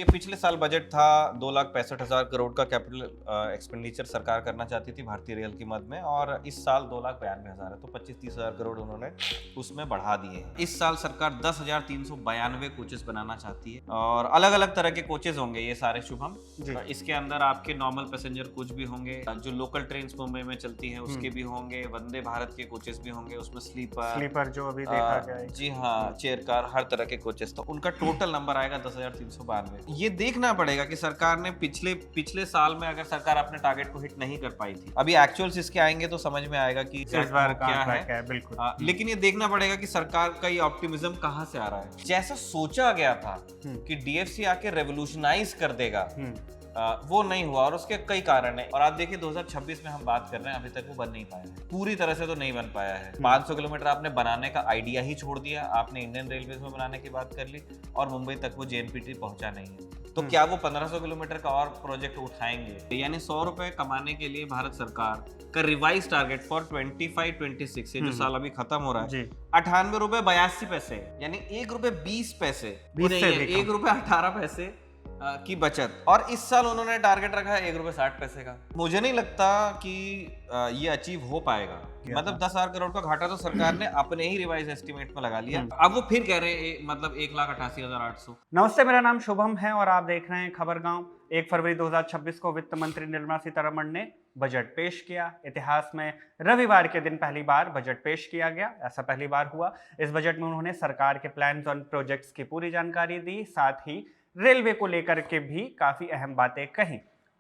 देखिए पिछले साल बजट था 2,65,000 करोड़ का कैपिटल एक्सपेंडिचर सरकार करना चाहती थी भारतीय रेल की मद में, और इस साल 2,92,000 है, तो 25-30,000 करोड़ उन्होंने उसमें बढ़ा दिए हैं। इस साल सरकार 10,392 कोचेस बनाना चाहती है और अलग अलग तरह के कोचेस होंगे ये सारे शुभम। इसके अंदर आपके नॉर्मल पैसेंजर कोच भी होंगे, जो लोकल ट्रेन मुंबई में चलती हैं उसके भी होंगे, वंदे भारत के कोचेस भी होंगे, उसमें स्लीपर जो अभी देखा गया है। जी हाँ, चेयर कार, हर तरह के कोचेस, तो उनका टोटल नंबर आएगा 10,392। ये देखना पड़ेगा कि सरकार ने पिछले साल में अगर सरकार अपने टारगेट को हिट नहीं कर पाई थी, अभी एक्चुअल्स इसके आएंगे तो समझ में आएगा कि इस बार क्या है। बिल्कुल। लेकिन ये देखना पड़ेगा कि सरकार का ये ऑप्टिमिज्म कहाँ से आ रहा है। जैसा सोचा गया था कि डीएफसी आके रेवोल्यूशनाइज कर देगा, वो नहीं हुआ, और उसके कई कारण है। और आप देखिए 2026 में हम बात कर रहे हैं, अभी तक वो बन नहीं पाया है, पूरी तरह से तो नहीं बन पाया है। 500 किलोमीटर आपने बनाने का आइडिया ही छोड़ दिया, आपने इंडियन रेलवे में बनाने की बात कर ली और मुंबई तक वो जेएनपीटी पहुंचा नहीं है। तो क्या वो 1500 किलोमीटर का और प्रोजेक्ट उठाएंगे? यानी 100 रुपए कमाने के लिए भारत सरकार का रिवाइज टारगेट फॉर 25-26 जो साल अभी खत्म हो रहा है, 98 रुपए 82 पैसे, यानी 1 रुपए 20 पैसे, 1 रुपए 18 पैसे की बचत। और इस साल उन्होंने टारगेट रखा है 1 रुपए 60 पैसे का। मुझे नहीं लगता कि ये अचीव हो पाएगा। मतलब 10,000 करोड़ का घाटा तो सरकार ने अपने ही रिवाइज एस्टिमेट में लगा लिया। अब वो फिर कह रहे हैं मतलब 1,88,800। नमस्ते, मेरा नाम शुभम है और आप देख रहे हैं खबर गांव। 1 फरवरी 2026 को वित्त मंत्री निर्मला सीतारमण ने बजट पेश किया। इतिहास में रविवार के दिन पहली बार बजट पेश किया गया, ऐसा पहली बार हुआ। इस बजट में उन्होंने सरकार के प्लान्स और प्रोजेक्ट्स की पूरी जानकारी दी, साथ ही रेलवे को लेकर के भी काफी अहम बातें कही।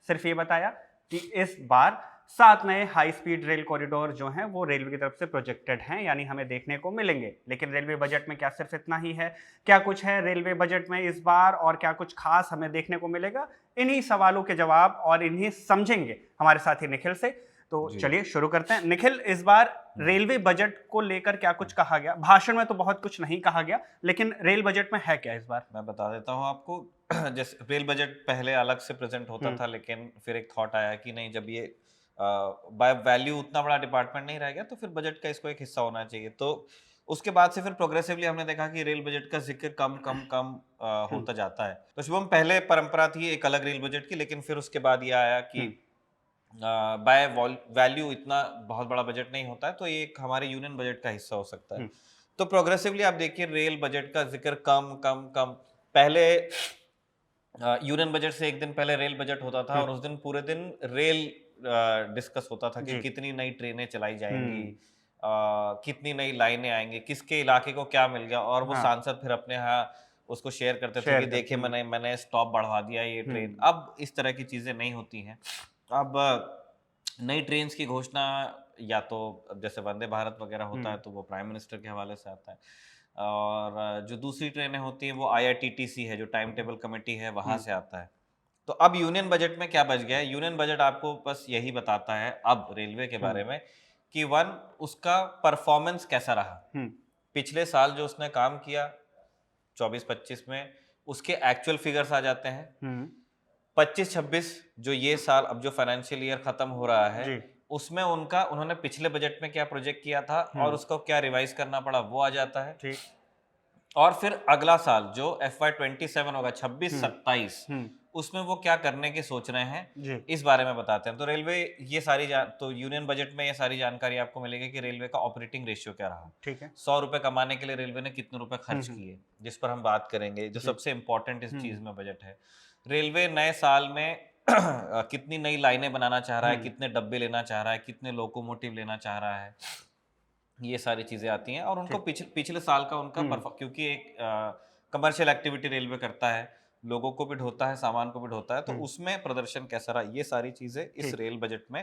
सिर्फ ये बताया कि इस बार 7 नए हाई स्पीड रेल कॉरिडोर जो हैं वो रेलवे की तरफ से प्रोजेक्टेड हैं, यानी हमें देखने को मिलेंगे। लेकिन रेलवे बजट में क्या सिर्फ इतना ही है? क्या कुछ है रेलवे बजट में इस बार और क्या कुछ खास हमें देखने को मिलेगा? इन्हीं सवालों के जवाब और इन्हीं समझेंगे हमारे साथी निखिल से। तो चलिए शुरू करते हैं। निखिल, इस बार रेलवे बजट को लेकर क्या कुछ कहा गया? भाषण में तो बहुत कुछ नहीं कहा गया, लेकिन रेल बजट में है क्या इस बार? मैं बता देता हूँ आपको। जैसे रेल बजट पहले अलग से प्रेजेंट होता था, लेकिन फिर एक थॉट आया कि नहीं, जब ये बाय वैल्यू उतना बड़ा डिपार्टमेंट नहीं रह गया तो फिर बजट का इसको एक हिस्सा होना चाहिए। तो उसके बाद से फिर प्रोग्रेसिवली हमने देखा कि रेल बजट का जिक्र कम होता जाता है। तो शुभम, पहले परंपरा थी एक अलग रेल बजट की, लेकिन फिर उसके बाद ये आया कि बाय वैल्यू इतना बहुत बड़ा बजट नहीं होता है, तो ये एक हमारे यूनियन बजट का हिस्सा हो सकता है। तो प्रोग्रेसिवली आप देखिए रेल बजट का जिक्र कम पहले यूनियन बजट से एक दिन पहले रेल बजट होता था और उस दिन पूरे दिन रेल डिस्कस होता था कि कितनी नई ट्रेनें चलाई जाएंगी, कितनी नई लाइनें आएंगी, किसके इलाके को क्या मिल गया, और वो सांसद फिर अपने यहाँ उसको शेयर करते थे कि देखिए मैंने स्टॉप बढ़वा दिया ये ट्रेन। अब इस तरह की चीजें नहीं होती हैं। अब नई ट्रेन की घोषणा या तो जैसे वंदे भारत वगैरह होता है तो वो प्राइम मिनिस्टर के हवाले से आता है, और जो दूसरी ट्रेनें होती हैं वो आईआरटीटीसी है, जो टाइम टेबल कमेटी है, वहां से आता है। तो अब यूनियन बजट में क्या बच गया है? यूनियन बजट आपको बस यही बताता है अब रेलवे के बारे में कि उसका परफॉर्मेंस कैसा रहा। पिछले साल जो उसने काम किया 24-25 में, उसके एक्चुअल फिगर्स आ जाते हैं। 25-26 जो ये साल अब जो फाइनेंशियल ईयर खत्म हो रहा है, उसमें उन्होंने पिछले बजट में क्या प्रोजेक्ट किया था और उसको क्या रिवाइज करना पड़ा, वो आ जाता है। और फिर अगला साल जो FY27 होगा 26-27, उसमें वो क्या करने की सोच रहे हैं, इस बारे में बताते हैं। तो रेलवे ये तो यूनियन बजट में ये सारी जानकारी आपको मिलेगी कि रेलवे का ऑपरेटिंग रेशियो क्या रहा। ठीक है। 100 रुपए कमाने के लिए रेलवे ने कितने रुपए खर्च किए, जिस पर हम बात करेंगे, जो सबसे इंपॉर्टेंट इस चीज में बजट है। रेलवे नए साल में कितनी नई लाइनें बनाना चाह रहा है, कितने डब्बे लेना चाह रहा है, कितने लोकोमोटिव लेना चाह रहा है, ये सारी चीजें आती हैं। और उनको पिछले साल का उनका क्योंकि एक कमर्शियल एक्टिविटी रेलवे करता है, लोगों को भी ढोता है, सामान को भी ढोता है, तो उसमें प्रदर्शन कैसा रहा, ये सारी चीजें इस रेल बजट में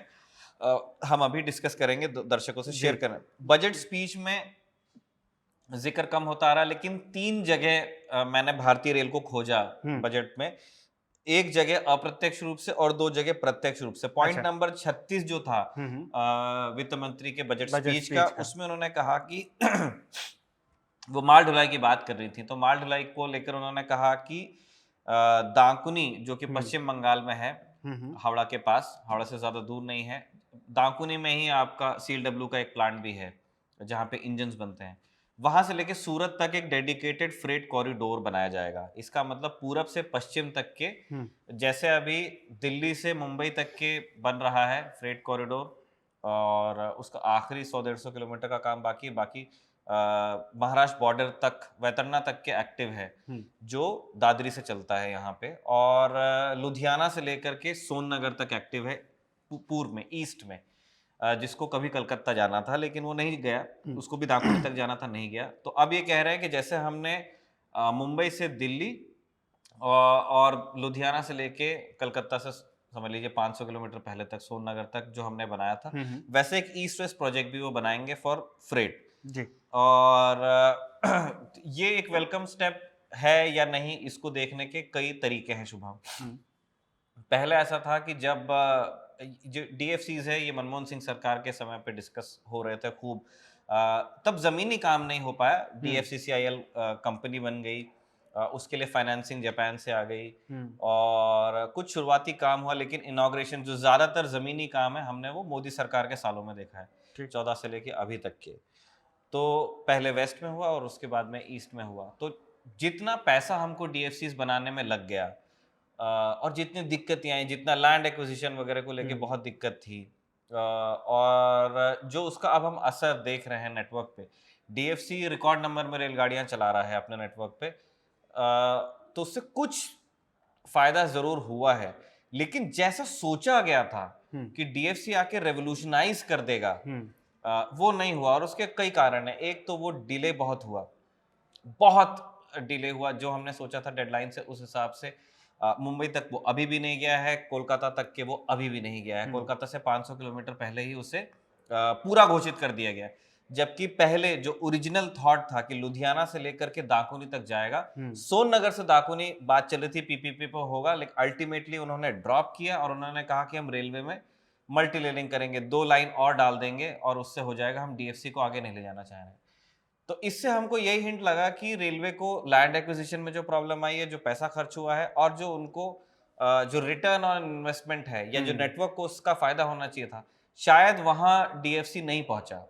हम अभी डिस्कस करेंगे, दर्शकों से शेयर करें। बजट स्पीच में जिक्र कम होता आ रहा है, लेकिन 3 जगह मैंने भारतीय रेल को खोजा बजट में, एक जगह अप्रत्यक्ष रूप से और 2 जगह प्रत्यक्ष रूप से। पॉइंट नंबर 36 जो था वित्त मंत्री के बजट स्पीच का, उसमें उन्होंने कहा कि वो माल ढुलाई की बात कर रही थी, तो माल ढुलाई को लेकर उन्होंने कहा कि दांकुनी जो कि पश्चिम बंगाल में है, हावड़ा के पास, हावड़ा से ज्यादा दूर नहीं है, दांकुनी में ही आपका CLW का एक प्लांट भी है जहाँ पे इंजन्स बनते हैं। वहां से लेके सूरत तक एक डेडिकेटेड फ्रेट कॉरिडोर बनाया जाएगा। इसका मतलब पूरब से पश्चिम तक के, जैसे अभी दिल्ली से मुंबई तक के बन रहा है फ्रेट कॉरिडोर, और उसका आखिरी 100-150 किलोमीटर का काम बाकी महाराष्ट्र बॉर्डर तक, वैतरना तक के एक्टिव है, जो दादरी से चलता है यहाँ पे, और लुधियाना से लेकर के सोननगर तक एक्टिव है पूर्व में, ईस्ट में, जिसको कभी कलकत्ता जाना था लेकिन वो नहीं गया, उसको भी दाकुनी तक जाना था, नहीं गया। तो अब ये कह रहे हैं कि जैसे हमने मुंबई से दिल्ली और लुधियाना से लेके कलकत्ता से समझ लीजिए 500 किलोमीटर पहले तक सोननगर तक जो हमने बनाया था, वैसे एक ईस्ट वेस्ट प्रोजेक्ट भी वो बनाएंगे फॉर फ्रेट जी। और ये एक वेलकम स्टेप है या नहीं, इसको देखने के कई तरीके हैं शुभम। पहले ऐसा था कि जब जो डीएफसीज है ये मनमोहन सिंह सरकार के समय पे डिस्कस हो रहे थे खूब, तब जमीनी काम नहीं हो पाया, डीएफसीसीआईएल कंपनी बन गई, उसके लिए फाइनेंसिंग जापान से आ गई, और कुछ शुरुआती काम हुआ, लेकिन इनॉग्रेशन जो ज्यादातर जमीनी काम है हमने वो मोदी सरकार के सालों में देखा है, 14 से लेके अभी तक के। तो पहले वेस्ट में हुआ और उसके बाद में ईस्ट में हुआ। तो जितना पैसा हमको डीएफसीज बनाने में लग गया, और जितनी दिक्कतें आई, जितना लैंड एक्विजिशन वगैरह को लेके बहुत दिक्कत थी, और जो उसका अब हम असर देख रहे हैं नेटवर्क पे, डीएफसी रिकॉर्ड नंबर में रेलगाड़ियां चला रहा है अपने नेटवर्क पे, तो उससे कुछ फायदा जरूर हुआ है, लेकिन जैसा सोचा गया था कि डीएफसी आके रेवोल्यूशनाइज कर देगा, वो नहीं हुआ, और उसके कई कारण है। एक तो वो डिले बहुत हुआ, बहुत डिले हुआ, जो हमने सोचा था डेडलाइन से उस हिसाब से मुंबई तक वो अभी भी नहीं गया है, कोलकाता तक के वो अभी भी नहीं गया है। कोलकाता से 500 किलोमीटर पहले ही उसे पूरा घोषित कर दिया गया, जबकि पहले जो ओरिजिनल थॉट था कि लुधियाना से लेकर के दाकुनी तक जाएगा, सोननगर से दाकुनी बात चल रही थी पीपीपी पे होगा, लेकिन अल्टीमेटली उन्होंने ड्रॉप किया और उन्होंने कहा कि हम रेलवे में मल्टी लेनिंग करेंगे, 2 लाइन और डाल देंगे और उससे हो जाएगा, हम डीएफसी को आगे नहीं ले जाना चाह रहे हैं। तो इससे हमको यही हिंट लगा कि रेलवे को लैंड एक्विजिशन में जो प्रॉब्लम आई है, जो पैसा खर्च हुआ है, और जो उनको जो रिटर्न ऑन इन्वेस्टमेंट है या जो नेटवर्क को उसका फायदा होना चाहिए था, शायद वहां डीएफसी नहीं पहुंचा,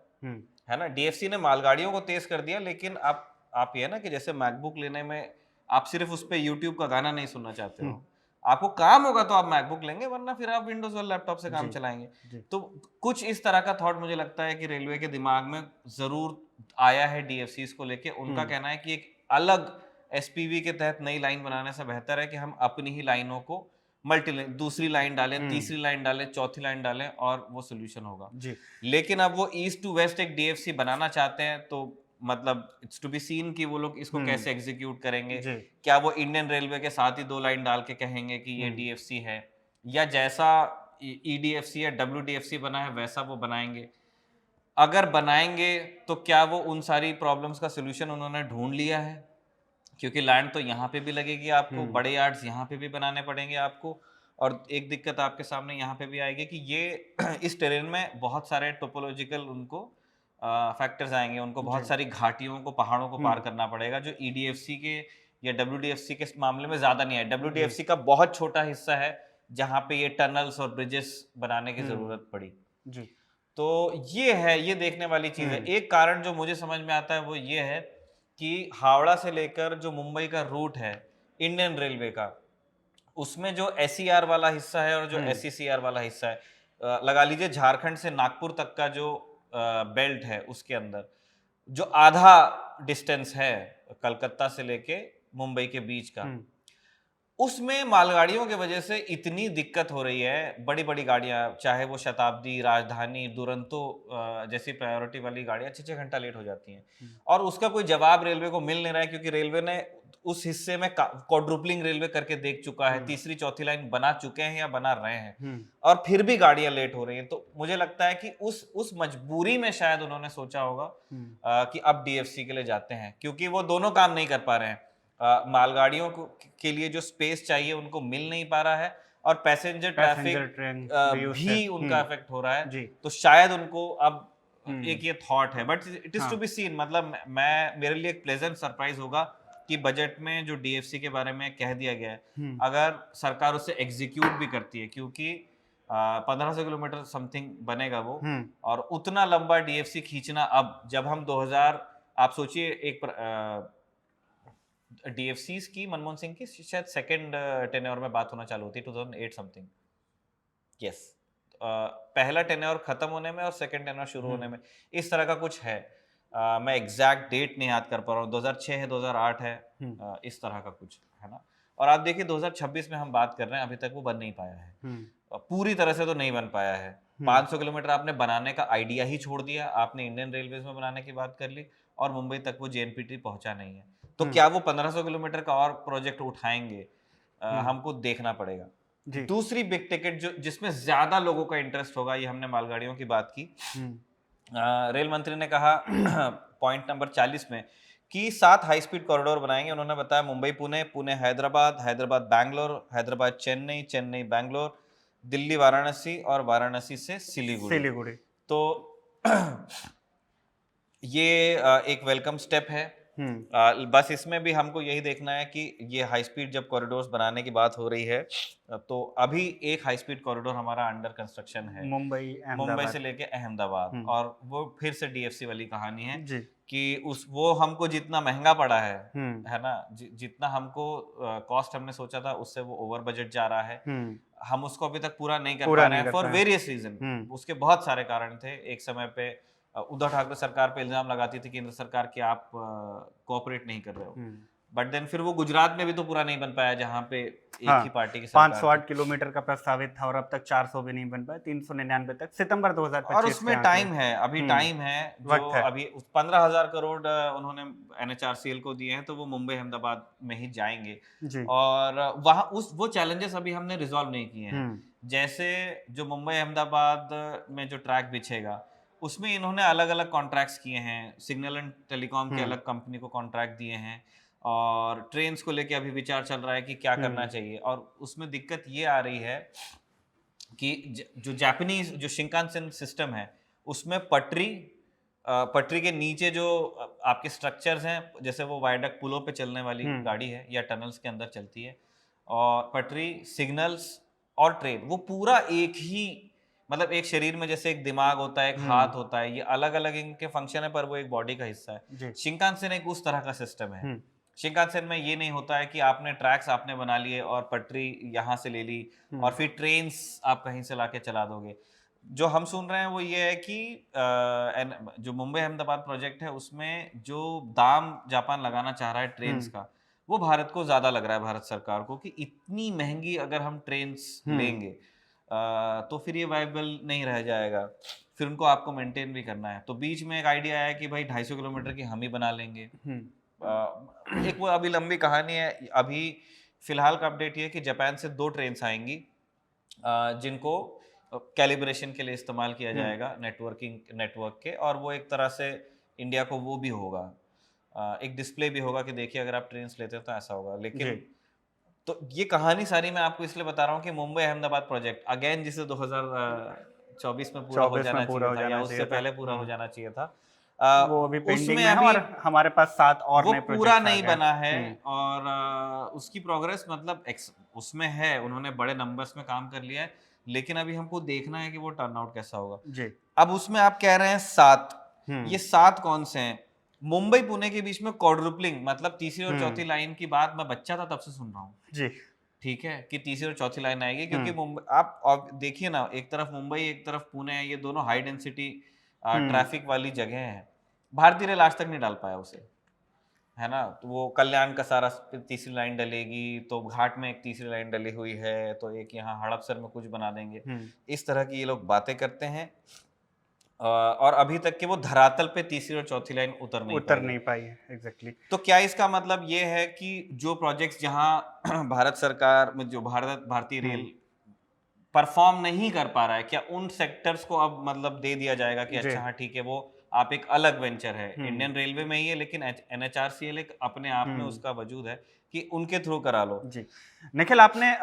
है ना। डीएफसी ने मालगाड़ियों को तेज कर दिया, लेकिन आप ये ना कि जैसे मैकबुक लेने में आप सिर्फ उस पर यूट्यूब का गाना नहीं सुनना चाहते हो, आपको काम होगा तो आप मैकबुक लेंगे, वरना फिर आप विंडोज वाले लैपटॉप से काम चलाएंगे। तो कुछ इस तरह का थॉट मुझे लगता है कि रेलवे के दिमाग में जरूर आया है डीएफसीज को लेके। उनका कहना है कि एक अलग एसपीवी के तहत नई लाइन बनाने से बेहतर है कि हम अपनी ही लाइनों को मल्टी लाइन, दूसरी लाइन डालें, तीसरी लाइन डालें, चौथी लाइन डालें, और वो सोल्यूशन होगा जी। लेकिन अब वो ईस्ट टू वेस्ट एक डीएफसी बनाना चाहते हैं, तो मतलब इट्स टू बी सीन कि वो लोग इसको कैसे एग्जीक्यूट करेंगे। क्या वो इंडियन रेलवे के साथ ही 2 लाइन डाल के कहेंगे कि ये डीएफसी है, या जैसा ईडीएफसी या डब्ल्यूडीएफसी बना है वैसा वो बनाएंगे? अगर बनाएंगे तो क्या वो उन सारी प्रॉब्लम्स का सोल्यूशन उन्होंने ढूंढ लिया है? क्योंकि लैंड तो यहाँ पे भी लगेगी आपको, बड़े यार्ड्स यहाँ पे भी बनाने पड़ेंगे आपको, और एक दिक्कत आपके सामने यहाँ पे भी आएगी कि ये इस टेरेन में बहुत सारे टोपोलॉजिकल उनको फैक्टर्स आएंगे, उनको बहुत सारी घाटियों को, पहाड़ों को पार करना पड़ेगा, जो ईडीएफसी के या डब्ल्यूडीएफसी के मामले में ज्यादा नहीं है। डब्ल्यूडीएफसी का बहुत छोटा हिस्सा है जहाँ पे ये टनल्स और ब्रिजेस बनाने की जरूरत पड़ी जी। तो ये है, ये देखने वाली चीज है। एक कारण जो मुझे समझ में आता है वो ये है कि हावड़ा से लेकर जो मुंबई का रूट है इंडियन रेलवे का, उसमें जो एसईआर वाला हिस्सा है और जो एसईसीआर वाला हिस्सा है, लगा लीजिए झारखंड से नागपुर तक का जो बेल्ट है, उसके अंदर जो आधा डिस्टेंस है कलकत्ता से लेके मुंबई के बीच का, उसमें मालगाड़ियों की वजह से इतनी दिक्कत हो रही है। बड़ी बड़ी गाड़ियां, चाहे वो शताब्दी, राजधानी, दुरंतो जैसी प्रायोरिटी वाली गाड़ियां 6-6 घंटा लेट हो जाती हैं, और उसका कोई जवाब रेलवे को मिल नहीं रहा है, क्योंकि रेलवे ने उस हिस्से में क्वाड्रुपलिंग रेलवे करके देख चुका है, तीसरी चौथी लाइन बना चुके हैं या बना रहे हैं, और फिर भी गाड़ियां लेट हो रही हैं। तो मुझे लगता है कि उस मजबूरी में शायद उन्होंने सोचा होगा कि अब डीएफसी के लिए जाते हैं, क्योंकि वो दोनों काम नहीं कर पा रहे हैं। मालगाड़ियों के लिए जो स्पेस चाहिए उनको मिल नहीं पा रहा है, और पैसेंजर ट्रैफिक भी उनका अफेक्ट हो रहा है। तो शायद उनको अब एक ये थॉट है, but it is to be seen. मतलब मेरे लिए एक प्लेजेंट सरप्राइज होगा कि बजट में जो डीएफसी के बारे में कह दिया गया है, अगर सरकार उसे एग्जीक्यूट भी करती है, क्योंकि 1500 किलोमीटर समथिंग बनेगा वो, और उतना लंबा डीएफसी खींचना, अब जब हम आप सोचिए एक डीएफसीज की मनमोहन सिंह की शायद सेकंड टेन्योर में बात होना चालू होती 2008 समथिंग। यस, पहला टेन्योर खत्म होने में और सेकंड टेन्योर शुरू होने में इस तरह का कुछ है। मैं एग्जैक्ट डेट नहीं याद कर पा रहा हूँ, 2006 है 2008 है, इस तरह का कुछ है ना। और आप देखिए 2026 में हम बात कर रहे हैं, अभी तक वो बन नहीं पाया है, पूरी तरह से तो नहीं बन पाया है। 500 किलोमीटर आपने बनाने का आइडिया ही छोड़ दिया, आपने इंडियन रेलवेज में बनाने की बात कर ली और मुंबई तक वो जेएनपीटी पहुंचा नहीं है। तो क्या वो 1500 किलोमीटर का और प्रोजेक्ट उठाएंगे, हमको देखना पड़ेगा। दूसरी बिग टिकट जो जिसमें ज्यादा लोगों का इंटरेस्ट होगा, ये हमने मालगाड़ियों की बात की। रेल मंत्री ने कहा पॉइंट नंबर 40 में कि 7 हाई स्पीड कॉरिडोर बनाएंगे। उन्होंने बताया मुंबई पुणे, पुणे हैदराबाद, हैदराबाद बैंगलोर, हैदराबाद चेन्नई, चेन्नई बैंगलोर, दिल्ली वाराणसी और वाराणसी से सिलीगुड़ी। तो ये एक वेलकम स्टेप है। बस इसमें भी हमको यही देखना है कि ये हाई स्पीड जब कॉरिडोर्स बनाने की बात हो रही है, तो अभी एक हाई स्पीड कॉरिडोर हमारा अंडर कंस्ट्रक्शन है मुंबई से लेके अहमदाबाद, और वो फिर से डीएफसी वाली कहानी है कि वो हमको जितना महंगा पड़ा है ना, जितना हमको कॉस्ट हमने सोचा था उससे वो ओवर बजट जा रहा है। हम उसको अभी तक पूरा नहीं कर पा रहे हैं फॉर वेरियस रीजन। उसके बहुत सारे कारण थे। एक समय पे उद्धव ठाकरे सरकार पे इल्जाम लगाती थी केंद्र सरकार कि आप कोऑपरेट नहीं कर रहे हो, बट देन फिर वो गुजरात में भी तो पूरा नहीं बन पाया जहां पे एक ही पार्टी की सरकार 508 किलोमीटर का प्रस्तावित था और अब तक 400 भी नहीं बन पाया, 399 तक सितंबर 2025। और उसमें टाइम है, अभी टाइम है, जो अभी 15,000 करोड़ उन्होंने एनएचआरसीएल को दिए हैं, तो वो मुंबई अहमदाबाद में ही जाएंगे और वहां वो चैलेंजेस अभी हमने रिजॉल्व नहीं किए हैं। जैसे जो मुंबई अहमदाबाद में जो ट्रैक बिछेगा उसमें इन्होंने अलग अलग कॉन्ट्रैक्ट्स किए हैं, सिग्नल एंड टेलीकॉम के अलग कंपनी को कॉन्ट्रैक्ट दिए हैं, और ट्रेन्स को लेके अभी विचार चल रहा है कि क्या करना चाहिए। और उसमें दिक्कत ये आ रही है कि जो जापानीज जो शिंकानसेन सिस्टम है उसमें पटरी के नीचे जो आपके स्ट्रक्चर्स हैं, जैसे वो वायडक्ट पुलों पे चलने वाली गाड़ी है या टनल्स के अंदर चलती है, और पटरी, सिग्नल्स और ट्रेन, वो पूरा एक ही, मतलब एक शरीर में जैसे एक दिमाग होता है, एक हाथ होता है, ये अलग अलग इनके फंक्शन है पर वो एक बॉडी का हिस्सा है। शिंकानसेन एक उस तरह का सिस्टम है। शिंकानसेन में ये नहीं होता है कि आपने ट्रैक्स आपने बना लिए और पटरी यहाँ से ले ली और फिर ट्रेन्स आप कहीं से लाके चला दोगे। जो हम सुन रहे हैं वो ये है कि जो मुंबई अहमदाबाद प्रोजेक्ट है उसमें जो दाम जापान लगाना चाह रहा है ट्रेन्स का, वो भारत को ज्यादा लग रहा है, भारत सरकार को, कि इतनी महंगी अगर हम ट्रेन्स लेंगे तो फिर ये वाइबल नहीं रह जाएगा, फिर उनको आपको मेंटेन भी करना है। तो बीच में एक आइडिया आया कि भाई 250 किलोमीटर की हम ही बना लेंगे। एक वो अभी लंबी कहानी है। अभी फिलहाल का अपडेट ये है कि जापान से 2 ट्रेन्स आएंगी जिनको कैलिब्रेशन के लिए इस्तेमाल किया जाएगा नेटवर्क के, और वो एक तरह से इंडिया को वो भी होगा, एक डिस्प्ले भी होगा कि देखिए अगर आप ट्रेन्स लेते हो तो ऐसा होगा। लेकिन तो ये कहानी सारी मैं आपको इसलिए बता रहा हूँ कि मुंबई अहमदाबाद प्रोजेक्ट अगेन जिसे 2024 में पूरा हो जाना चाहिए था या उससे पहले पूरा हो जाना चाहिए था, वो अभी पेंडिंग में है और हमारे पास 7 और नए प्रोजेक्ट पूरा नहीं बना है। और उसकी प्रोग्रेस मतलब उसमें है, उन्होंने बड़े नंबर्स में काम कर लिया है, लेकिन अभी हमको देखना है कि वो टर्न आउट कैसा होगा। अब उसमें आप कह रहे हैं 7, ये 7 कौन से हैं? मुंबई पुणे के बीच में क्वाड्रुपलिंग, मतलब तीसरी और चौथी लाइन की बात मैं बच्चा था तब से सुन रहा हूँ, ठीक है, कि तीसरी और चौथी लाइन आएगी, क्योंकि मुंबई आप देखिए ना, एक तरफ मुंबई एक तरफ पुणे है, ये दोनों हाई डेंसिटी ट्रैफिक वाली जगह है। भारतीय रेल आज तक नहीं डाल पाया उसे, है ना। तो वो कल्याण का सारा तीसरी लाइन डलेगी, तो घाट में एक तीसरी लाइन डली हुई है, तो एक यहाँ हड़पसर में कुछ बना देंगे, इस तरह की ये लोग बातें करते हैं, और अभी तक के वो धरातल पे तीसरी और चौथी लाइन उतर नहीं पाई है। एग्जैक्टली। तो क्या इसका मतलब ये है कि जो प्रोजेक्ट्स जहां भारत सरकार में जो भारतीय रेल परफॉर्म नहीं कर पा रहा है, क्या उन सेक्टर्स को अब मतलब दे दिया जाएगा कि अच्छा हाँ ठीक है, वो आप एक अलग वेंचर है, इंडियन रेलवे में ही है, लेकिन एनएचआरसीएल एक अपने आप में उसका वजूद है कि उनके थ्रू करा लो। जी निखिल, आपने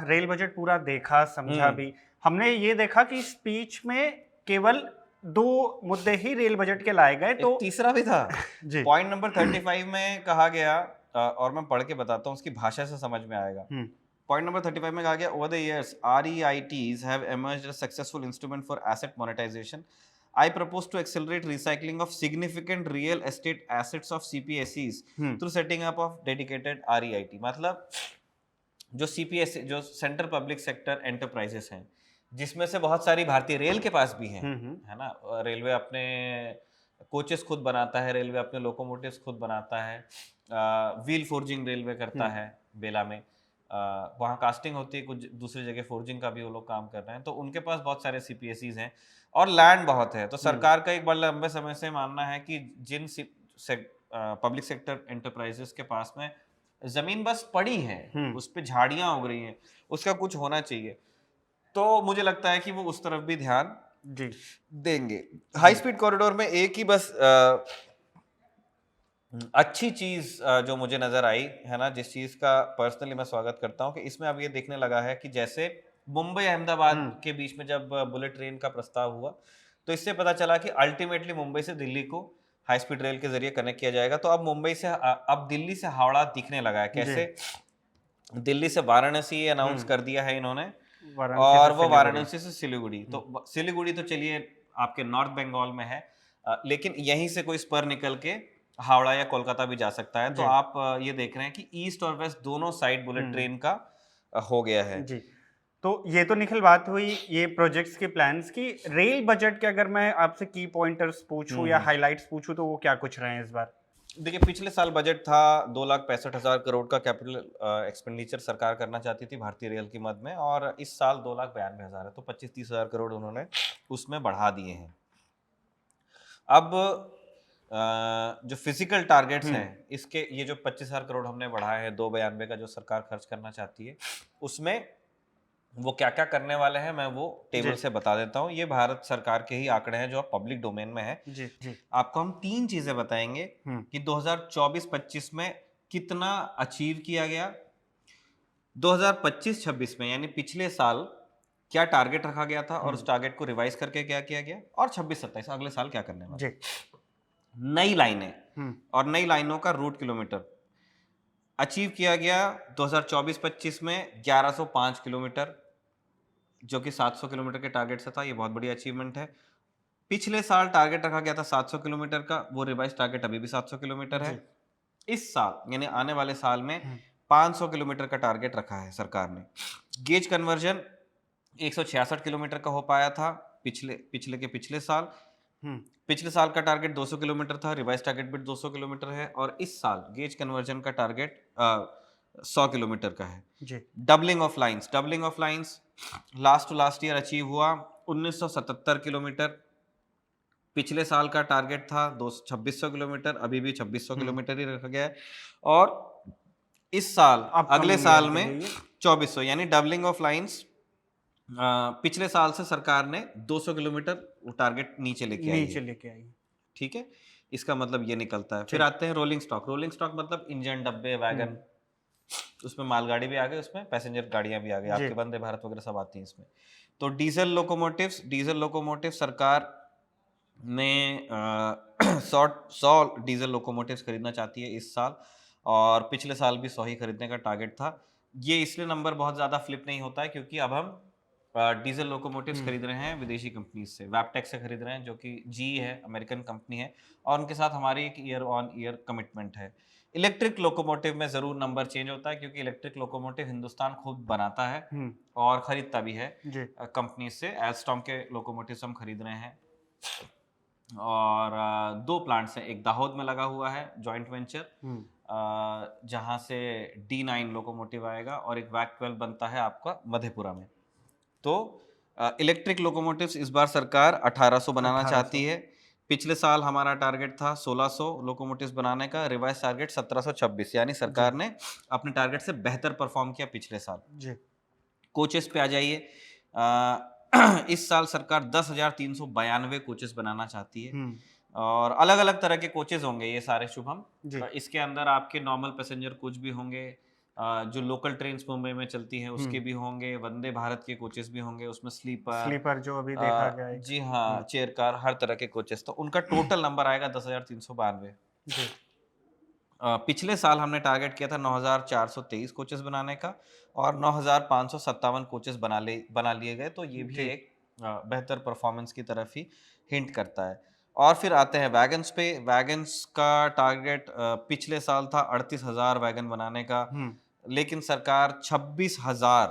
रेल बजट पूरा देखा, समझा भी। हमने ये देखा कि स्पीच में केवल 2 मुद्दे ही रेल बजट के लाए गए, तो तीसरा भी था। पॉइंट नंबर 35 में कहा गया, और मैं पढ़ के बताता हूँ, उसकी भाषा से समझ में आएगा। पॉइंट नंबर 35 में कहा गया, over the years REITs have emerged as a successful instrument for asset monetization. I propose to accelerate recycling of significant real estate assets of CPSEs through setting up of dedicated REIT. मतलब जो CPSE, जो central public sector enterprises हैं, जिसमें से बहुत सारी भारतीय rail के पास भी हैं, है ना? रेलवे अपने कोचेस खुद बनाता है, रेलवे अपने लोकोमोटिव्स खुद बनाता है, व्हील फोर्जिंग रेलवे करता है बेला में, वहाँ कास्टिंग होती है, कुछ दूसरी जगह फोर्जिंग का भी वो लोग काम कर रहे हैं, तो उनके पास बहुत सारे CPSEs हैं और लैंड बहुत है। तो सरकार का एक बड़ा लंबे समय से मानना है कि जिन पब्लिक सेक्टर एंटरप्राइजेस के पास में जमीन बस पड़ी है, उस पे झाड़ियां उग रही हैं, उसका कुछ होना चाहिए। तो मुझे लगता है कि वो उस तरफ भी ध्यान जी देंगे। हाई स्पीड कॉरिडोर में एक ही बस अच्छी चीज जो मुझे नजर आई है ना, जिस चीज का पर्सनली मैं स्वागत करता हूँ कि इसमें अब ये देखने लगा है कि जैसे मुंबई अहमदाबाद के बीच में जब बुलेट ट्रेन का प्रस्ताव हुआ, तो इससे पता चला कि अल्टीमेटली मुंबई से दिल्ली को हाई स्पीड रेल के जरिए कनेक्ट किया जाएगा। तो अब मुंबई से अब दिल्ली से हावड़ा दिखने लगा है। कैसे? दिल्ली से वाराणसी अनाउंस कर दिया है इन्होंने, और वो वाराणसी से सिलीगुड़ी। तो सिलीगुड़ी तो चलिए आपके नॉर्थ बंगाल में है, लेकिन यहीं से कोई स्पर निकल के हावड़ा या कोलकाता भी जा सकता है। तो आप ये देख रहे हैं कि ईस्ट और वेस्ट दोनों साइड बुलेट ट्रेन का हो गया है। जी। तो ये तो निखिल बात हुई ये प्रोजेक्ट्स के प्लान्स की। रेल बजट के अगर मैं आपसे की पॉइंटर्स पूछूं या हाइलाइट्स पूछूं तो वो क्या कुछ रहे हैं इस बार? देखिए, पिछले साल बजट था 2,65,000 करोड़ का कैपिटल एक्सपेंडिचर सरकार करना चाहती थी भारतीय रेल की मद में, और इस साल 2,92,000 है, तो 25-30,000 करोड़ उन्होंने उसमें बढ़ा दिए हैं। अब जो फिजिकल टारगेट्स हैं इसके, ये जो 25,000 करोड़ हमने बढ़ाए हैं 292 का जो सरकार खर्च करना चाहती है, उसमें वो क्या क्या करने वाले हैं मैं वो टेबल से बता देता हूँ। ये भारत सरकार के ही आंकड़े हैं जो पब्लिक डोमेन में है। जी। आपको हम 3 चीजें बताएंगे कि 2024-25 में कितना अचीव किया गया, 2025-26 में यानी पिछले साल क्या टारगेट रखा गया था और उस टारगेट को रिवाइज करके क्या किया गया, और 26-27 अगले साल क्या करने वाले। नई लाइनें और नई लाइनों का रूट किलोमीटर अचीव किया गया 2024-25 में 1105 किलोमीटर, जो कि 700 किलोमीटर के टारगेट से था। ये बहुत बड़ी अचीवमेंट है। पिछले साल टारगेट रखा गया था 700 किलोमीटर का, वो रिवाइज टारगेट अभी भी 700 किलोमीटर है। इस साल यानी आने वाले साल में 500 किलोमीटर का टारगेट रखा है सरकार ने। गेज कन्वर्जन 166 किलोमीटर का हो पाया था पिछले साल। पिछले साल का टारगेट 200 किलोमीटर था, रिवाइज टारगेट भी 200 किलोमीटर है, और इस साल गेज कन्वर्जन का टारगेट 100 किलोमीटर का है। Doubling of lines last to last year achieve हुआ 1977 किलोमीटर। पिछले साल का टारगेट था 2600 किलोमीटर, अभी भी 2600 किलोमीटर ही रखा गया है, और इस साल अगले साल में 2400, यानी डबलिंग ऑफ लाइंस। पिछले साल से सरकार ने 200 किलोमीटर टारगेट नीचे लेके आई। ठीक है, इसका मतलब ये निकलता है। फिर आते हैं रोलिंग स्टॉक मतलब इंजन, डब्बे, वैगन, उसमें मालगाड़ी भी आ गई, उसमें पैसेंजर गाड़ियां भी आ गई, आपके वंदे भारत वगैरह सब आती हैं इसमें। तो डीजल लोकोमोटिव सरकार ने 100 डीजल लोकोमोटिव्स खरीदना चाहती है इस साल, और पिछले साल भी 100 ही खरीदने का टारगेट था। ये इसलिए नंबर बहुत ज़्यादा फ्लिप नहीं होता है क्योंकि अब हम डीजल लोकोमोटिव्स खरीद रहे हैं विदेशी कंपनीज से, वैपटेक से खरीद रहे हैं, जो कि जी है, अमेरिकन कंपनी है, और उनके साथ हमारी एक ईयर ऑन ईयर कमिटमेंट है। इलेक्ट्रिक लोकोमोटिव में ज़रूर नंबर चेंज होता है क्योंकि इलेक्ट्रिक लोकोमोटिव हिंदुस्तान खुद बनाता है और ख़रीदता भी है कंपनी से। एल्स्टॉम के लोकोमोटिव्स हम खरीद रहे हैं, और 2 प्लांट्स हैं, एक दाहोद में लगा हुआ है जॉइंट वेंचर, जहाँ से D9 लोकोमोटिव आएगा, और एक वैक 12 बनता है आपका मधेपुरा में। तो इलेक्ट्रिक लोकोमोटिव्स इस बार सरकार 1800 बनाना चाहती है। पिछले साल हमारा टारगेट था 1600 लोकोमोटिव्स बनाने का, रिवाइज टारगेट 1726, यानी सरकार ने अपने टारगेट से बेहतर परफॉर्म किया पिछले साल। कोचेस पे आ जाइए। इस साल सरकार 10,392 कोचेस बनाना चाहती है, और अलग अलग तरह के कोचेस होंगे ये सारे शुभम। इसके अंदर आपके नॉर्मल पैसेंजर कोच भी होंगे, जो लोकल ट्रेन्स मुंबई में चलती हैं उसके भी होंगे, वंदे भारत के कोचेस भी होंगे, उसमें स्लीपर जो अभी देखा गया है, जी हाँ, चेयर कार, हर तरह के कोचेस। तो उनका टोटल नंबर आएगा 10,392। पिछले साल हमने टारगेट किया था 9,423 कोचेस बनाने का, और 9,557 कोचेस बना लिए गए। तो ये भी एक बेहतर परफॉर्मेंस की तरफ ही हिंट करता है। और फिर आते हैं वैगन्स पे। वैगन्स का टारगेट पिछले साल था 38,000 वैगन बनाने का, लेकिन सरकार 26,000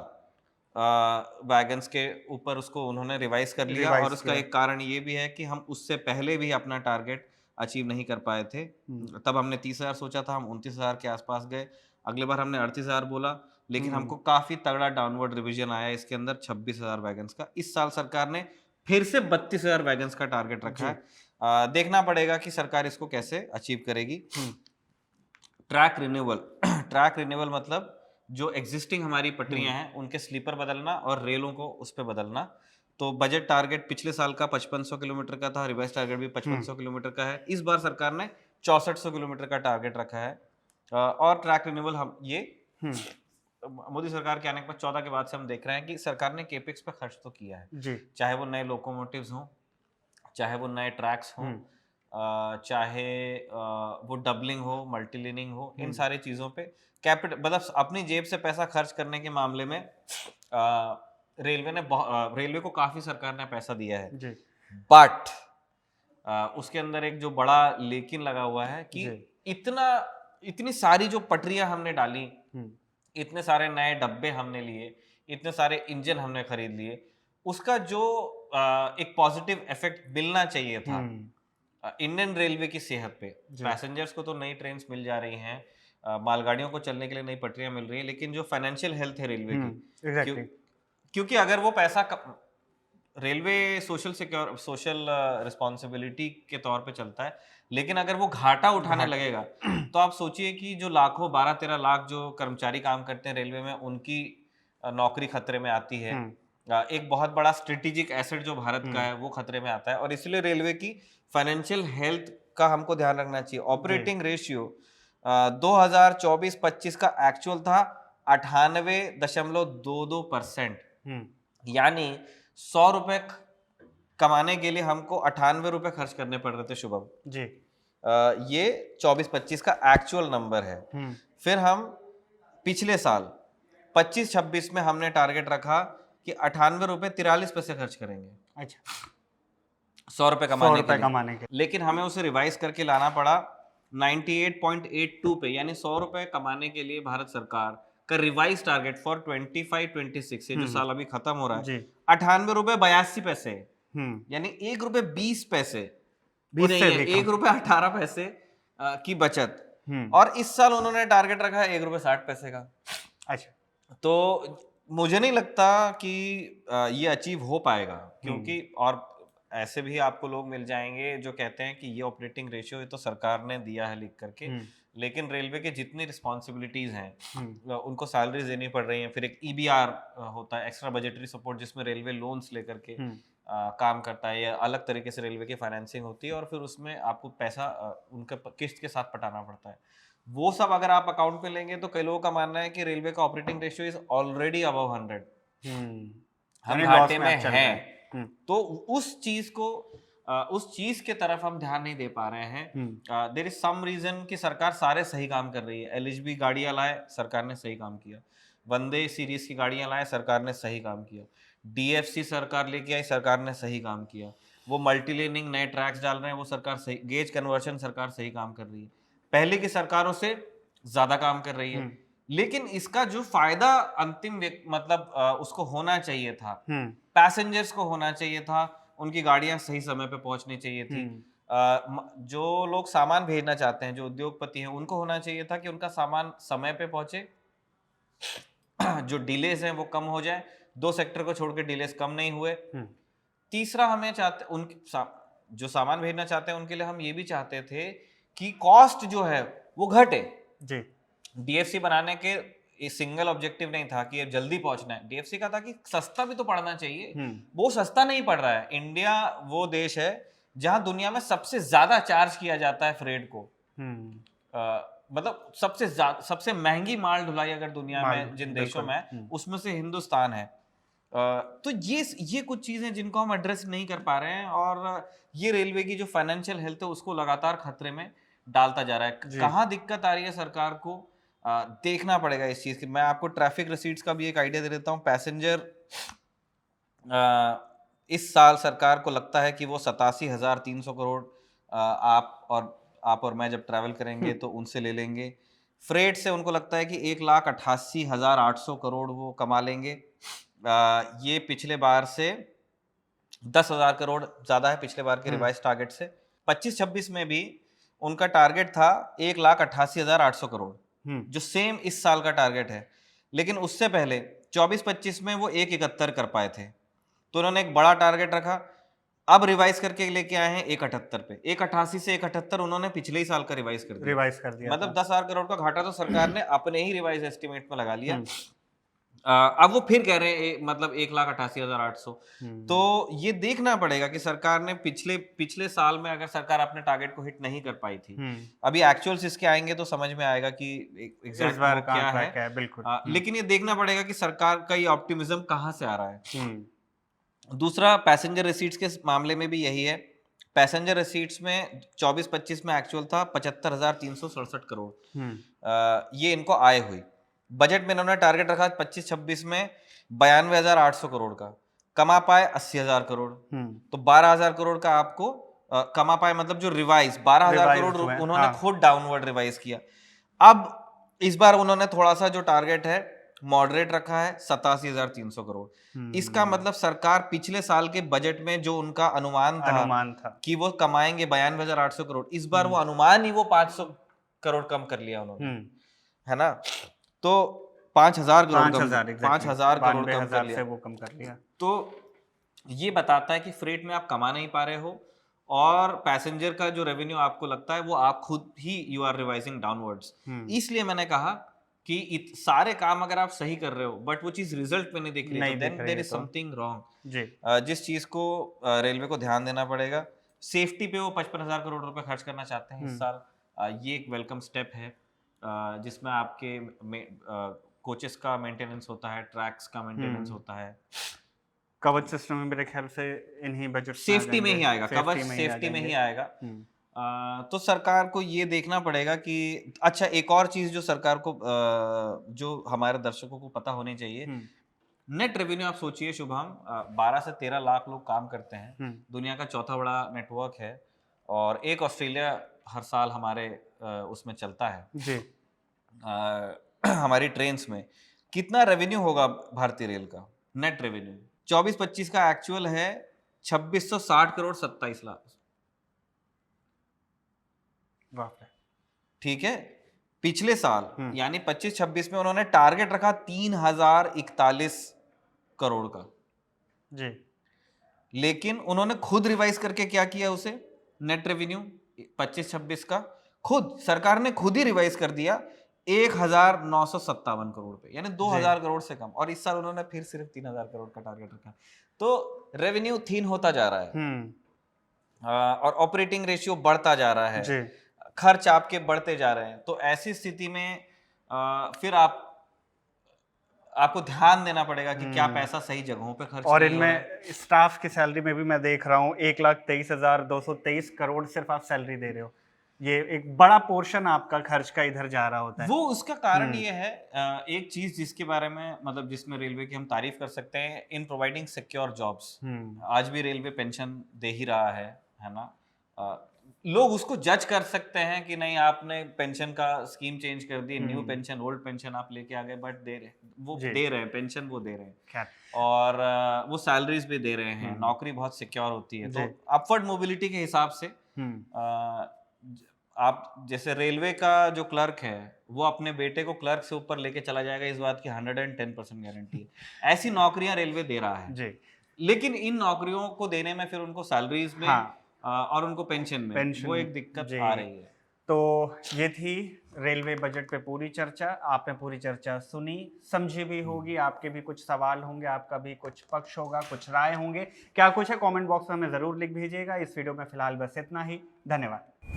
वैगन्स के ऊपर उसको उन्होंने रिवाइज कर लिया। और रिवाइज उसका किया। एक कारण ये भी है कि हम उससे पहले भी अपना टारगेट अचीव नहीं कर पाए थे। तब हमने 30,000 सोचा था, हम 29,000 के आसपास गए। अगले बार हमने 38,000 बोला, लेकिन हमको काफी तगड़ा डाउनवर्ड रिवीजन आया इसके अंदर 26,000 वैगन्स का। इस साल सरकार ने फिर से 32,000 वैगन्स का टारगेट रखा है। देखना पड़ेगा कि सरकार इसको कैसे अचीव करेगी। ट्रैक रिन्यूअल ट्रैक रिन्यूअल मतलब जो एग्जिस्टिंग हमारी पटरियां हैं उनके स्लीपर बदलना और रेलों को उस पर बदलना। तो बजट टारगेट पिछले साल का 5500 किलोमीटर का था, रिवाइज टारगेट भी 5500 किलोमीटर का है। इस बार सरकार ने 6400 किलोमीटर का टारगेट रखा है। और ट्रैक रिन्यूअल हम ये मोदी सरकार के आने के बाद 14 के बाद से हम देख रहे हैं कि सरकार ने केपेक्स पे खर्च तो किया है, चाहे वो नए लोकोमोटिव्स हों, चाहे वो नए ट्रैक्स हों, चाहे वो डबलिंग हो, मल्टीलिनिंग हो, इन सारी चीजों पे कैपिटल मतलब अपनी जेब से पैसा खर्च करने के मामले में रेलवे को काफी सरकार ने पैसा दिया है। बट उसके अंदर एक जो बड़ा लेकिन लगा हुआ है कि इतनी सारी जो पटरियां हमने डाली, इतने सारे नए डब्बे हमने लिए, इतने सारे इंजन हमने खरीद लिए, उसका जो एक पॉजिटिव इफेक्ट मिलना चाहिए था इंडियन रेलवे की सेहत पे। पैसेंजर्स को तो नई ट्रेन्स मिल जा रही हैं, मालगाड़ियों को चलने के लिए नई पटरियां मिल रही हैं, लेकिन जो फाइनेंशियल हेल्थ है रेलवे की, क्योंकि अगर वो पैसा रेलवे सोशल रिस्पॉन्सिबिलिटी के तौर पे चलता है, लेकिन अगर वो घाटा उठाने लगेगा तो आप सोचिए कि जो लाखों 12-13 लाख जो कर्मचारी काम करते हैं रेलवे में, उनकी नौकरी खतरे में आती है। एक बहुत बड़ा स्ट्रेटेजिक एसेट जो भारत का है वो खतरे में आता है। और इसलिए रेलवे की फाइनेंशियल हेल्थ का हमको ध्यान रखना चाहिए। ऑपरेटिंग रेशियो 2024-25 का एक्चुअल था 98.22%, यानी 100 रुपए कमाने के लिए हमको 98 रुपए खर्च करने पड़ रहे थे शुभम जी। ये 24-25 का एक्चुअल नंबर है। फिर हम पिछले साल 25-26 में हमने टारगेट रखा कि 98 रुपए 43 पैसे खर्च करेंगे। अच्छा, 100 रुपए कमाने के लिए। लेकिन हमें उसे रिवाइज करके लाना पड़ा 98.82 पे, यानी 100 रुपए कमाने के लिए भारत सरकार का रिवाइज टारगेट फॉर 25-26, ये जो साल अभी खत्म हो रहा है, 98 रुपए 82 पैसे, यानी 1 रुपए 20 पैसे भी नहीं है, 1 रुपए 18 पैसे की बचत। और इस साल उन्होंने टारगेट रखा है 1 रुपए 60 पैसे का। अच्छा, तो मुझे नहीं लगता कि ये अचीव हो पाएगा, क्योंकि और ऐसे भी आपको लोग मिल जाएंगे जो कहते हैं कि ये ऑपरेटिंग रेशियो ये तो सरकार ने दिया है लिख करके, लेकिन रेलवे के जितनी रिस्पॉन्सिबिलिटीज हैं उनको सैलरीज देनी पड़ रही हैं। फिर एक EBR होता है, एक्स्ट्रा बजटरी सपोर्ट, जिसमें रेलवे लोन्स लेकर के काम करता है, या अलग तरीके से रेलवे की फाइनेंसिंग होती है, और फिर उसमें आपको पैसा उनके किस्त के साथ पटाना पड़ता है। वो सब अगर आप अकाउंट में लेंगे तो कई लोगों का मानना है कि रेलवे का operating ratio is already above 100, हम घाटे में हैं। तो उस चीज के तरफ हम ध्यान नहीं दे पा रहे हैं। देयर इज सम रीजन कि सरकार सारे सही काम कर रही है। LHB गाड़ियां लाए, सरकार ने सही काम किया। वंदे सीरीज की गाड़ियां लाए, सरकार ने सही काम किया। DFC सरकार लेके आई, सरकार ने सही काम किया। वो मल्टीलेनिंग नए ट्रैक्स डाल रहे हैं, वो सरकार सही। गेज कन्वर्शन सरकार सही काम कर रही है, पहले की सरकारों से ज्यादा काम कर रही है। लेकिन इसका जो फायदा अंतिम मतलब उसको होना चाहिए था, पैसेंजर्स को होना चाहिए था, उनकी गाड़ियां सही समय पे पहुंचनी चाहिए थी। जो लोग सामान भेजना चाहते हैं, जो उद्योगपति हैं, उनको होना चाहिए था कि उनका सामान समय पे पहुंचे, जो डिलेज हैं वो कम हो जाए। 2 सेक्टर को छोड़ के डिलेज कम नहीं हुए। तीसरा, हमें जो सामान भेजना चाहते हैं उनके लिए हम ये भी चाहते थे कि कॉस्ट जो है वो घटे जी। DFC बनाने के सिंगल ऑब्जेक्टिव नहीं था कि ये जल्दी पहुंचना है, DFC का था कि सस्ता भी तो पड़ना चाहिए। वो सस्ता नहीं पड़ रहा है। इंडिया वो देश है जहां दुनिया में सबसे ज्यादा चार्ज किया जाता है फ्रेट को। मतलब सबसे महंगी माल ढुलाई अगर दुनिया में जिन देशों में, उसमें से हिंदुस्तान है। तो ये कुछ चीजें जिनको हम एड्रेस नहीं कर पा रहे हैं, और ये रेलवे की जो फाइनेंशियल हेल्थ है उसको लगातार खतरे में डालता जा रहा है। कहाँ दिक्कत आ रही है सरकार को देखना पड़ेगा इस चीज की। मैं आपको ट्रैफिक रिसीट्स का भी एक आइडिया दे देता हूँ। पैसेंजर इस साल सरकार को लगता है कि वो 87,300 करोड़ आप और मैं जब ट्रैवल करेंगे तो उनसे ले लेंगे। फ्रेट से उनको लगता है कि 1,88,800 करोड़ वो कमा लेंगे। ये पिछले बार से 10,000 करोड़ ज़्यादा है पिछले बार के रिवाइज टारगेट से। 25-26 में भी उनका टारगेट था 1,88,800 करोड़, जो सेम इस साल का टारगेट है। लेकिन उससे पहले 24-25 में वो 1,71 कर पाए थे, तो उन्होंने एक बड़ा टारगेट रखा। अब रिवाइज करके लेके आए हैं 1,78 पे। 1,88 से 1,78 उन्होंने पिछले ही साल का रिवाइज कर दिया। मतलब 10,000 करोड़ का घाटा तो सरकार ने अपने ही रिवाइज एस्टिमेट में लगा लिया। अब वो फिर कह रहे हैं मतलब 1,88,800। तो ये देखना पड़ेगा कि सरकार ने पिछले साल में अगर सरकार अपने टारगेट को हिट नहीं कर पाई थी, अभी एक्चुअल्स इसके आएंगे तो समझ में आएगा कि एग्जैक्ट क्या है। बिल्कुल। लेकिन ये देखना पड़ेगा कि सरकार का ये ऑप्टिमिज्म कहाँ से आ रहा है। दूसरा, पैसेंजर रिसीट्स के मामले में भी यही है। पैसेंजर रिसीट्स में 24-25 में एक्चुअल था 75,367 करोड़। ये इनको आय हुई। बजट में इन्होंने टारगेट रखा 25-26 में 92,800 करोड़ का, कमा पाए 80,000 करोड़। तो 12,000 करोड़ का आपको कमा पाए, मतलब जो रिवाइज 12,000 करोड़ उन्होंने खुद डाउनवर्ड रिवाइज किया। अब इस बार उन्होंने थोड़ा सा जो टारगेट है मॉडरेट रखा है 87,300 करोड़। इसका मतलब सरकार पिछले साल के बजट में जो उनका अनुमान था कि वो कमाएंगे 92,800 करोड़, इस बार वो अनुमान ही वो 500 करोड़ कम कर लिया उन्होंने, है ना। तो 5,000 करोड़ कम कर लिया। तो ये बताता है कि फ्रेट में आप कमा नहीं पा रहे हो, और पैसेंजर का जो रेवेन्यू आपको लगता है वो आप खुद ही यू आर रिवाइजिंग डाउनवर्ड्स। इसलिए मैंने कहा कि सारे काम अगर आप सही कर रहे हो बट वो चीज रिजल्ट में नहीं दिख रही, तो then there is something wrong. जिस चीज को रेलवे को ध्यान देना पड़ेगा, सेफ्टी पे वो 55,000 करोड़ रुपए खर्च करना चाहते हैं इस साल। ये एक वेलकम स्टेप है, जिसमें आपके कोचेस का मेंटेनेंस होता है, ट्रैक्स का मेंटेनेंस होता है। कवच सिस्टम में मेरे ख्याल से इन्हीं बजट सेफ्टी में ही आएगा, कवच सेफ्टी में ही आएगा। तो सरकार को ये देखना पड़ेगा कि अच्छा, एक और चीज जो सरकार को जो हमारे दर्शकों को पता होनी चाहिए, नेट रेवेन्यू आप सोचिए शुभम, 12 से 13 लाख लोग काम करते हैं, दुनिया का चौथा बड़ा नेटवर्क है, और एक ऑस्ट्रेलिया हर साल हमारे उसमें चलता है जी। हमारी ट्रेन्स में कितना रेवेन्यू होगा भारतीय रेल का नेट रेवेन्यू? 24-25 का एक्चुअल है 2660 करोड़ 27 लाख। ठीक है, पिछले साल यानी 25-26 में उन्होंने टारगेट रखा 3,041 करोड़ का जी, लेकिन उन्होंने खुद रिवाइज करके क्या किया, उसे नेट रेवेन्यू 25-26 का खुद सरकार ने खुद ही रिवाइज कर दिया 1,957 करोड़ पे, यानी 2,000 करोड़ से कम। और इस साल उन्होंने फिर सिर्फ 3,000 करोड़ का टारगेट रखा। तो रेवेन्यू थिन होता जा रहा है और ऑपरेटिंग रेशियो बढ़ता जा रहा है जी। खर्च आपके बढ़ते जा रहे हैं। तो ऐसी स्थिति में फिर आपको ध्यान देना पड़ेगा कि क्या पैसा सही जगहों पे खर्च। और इनमें स्टाफ की सैलरी में भी मैं देख रहा हूँ 1,23,223 करोड़ सिर्फ आप सैलरी दे रहे हो। ये एक बड़ा पोर्शन आपका खर्च का इधर जा रहा होता है। वो उसका कारण ये है, एक चीज जिसके बारे में मतलब जिसमें रेलवे की हम तारीफ कर सकते हैं, इन प्रोवाइडिंग सिक्योर जॉब्स। आज भी रेलवे पेंशन दे ही रहा है ना। लोग उसको जज कर सकते हैं कि नहीं आपने पेंशन का स्कीम चेंज कर दी, न्यू पेंशन ओल्ड पेंशन आप लेके आ गए, बट दे रहे हैं पेंशन, वो दे रहे हैं और वो सैलरीज भी दे रहे हैं, नौकरी बहुत सिक्योर होती है। तो अपवर्ड मोबिलिटी के हिसाब से आप जैसे रेलवे का जो क्लर्क है वो अपने बेटे को क्लर्क से ऊपर लेके चला जाएगा, इस बात की 110% गारंटी है। ऐसी नौकरियां रेलवे दे रहा है जी। लेकिन इन नौकरियों को देने में फिर उनको सैलरीज में और उनको पेंशन में वो एक दिक्कत आ रही है। तो ये थी रेलवे बजट पे पूरी चर्चा। आपने पूरी चर्चा सुनी, समझी भी होगी, आपके भी कुछ सवाल होंगे, आपका भी कुछ पक्ष होगा, कुछ राय होंगे, क्या कुछ है कमेंट बॉक्स में हमें ज़रूर लिख भेजिएगा। इस वीडियो में फिलहाल बस इतना ही, धन्यवाद।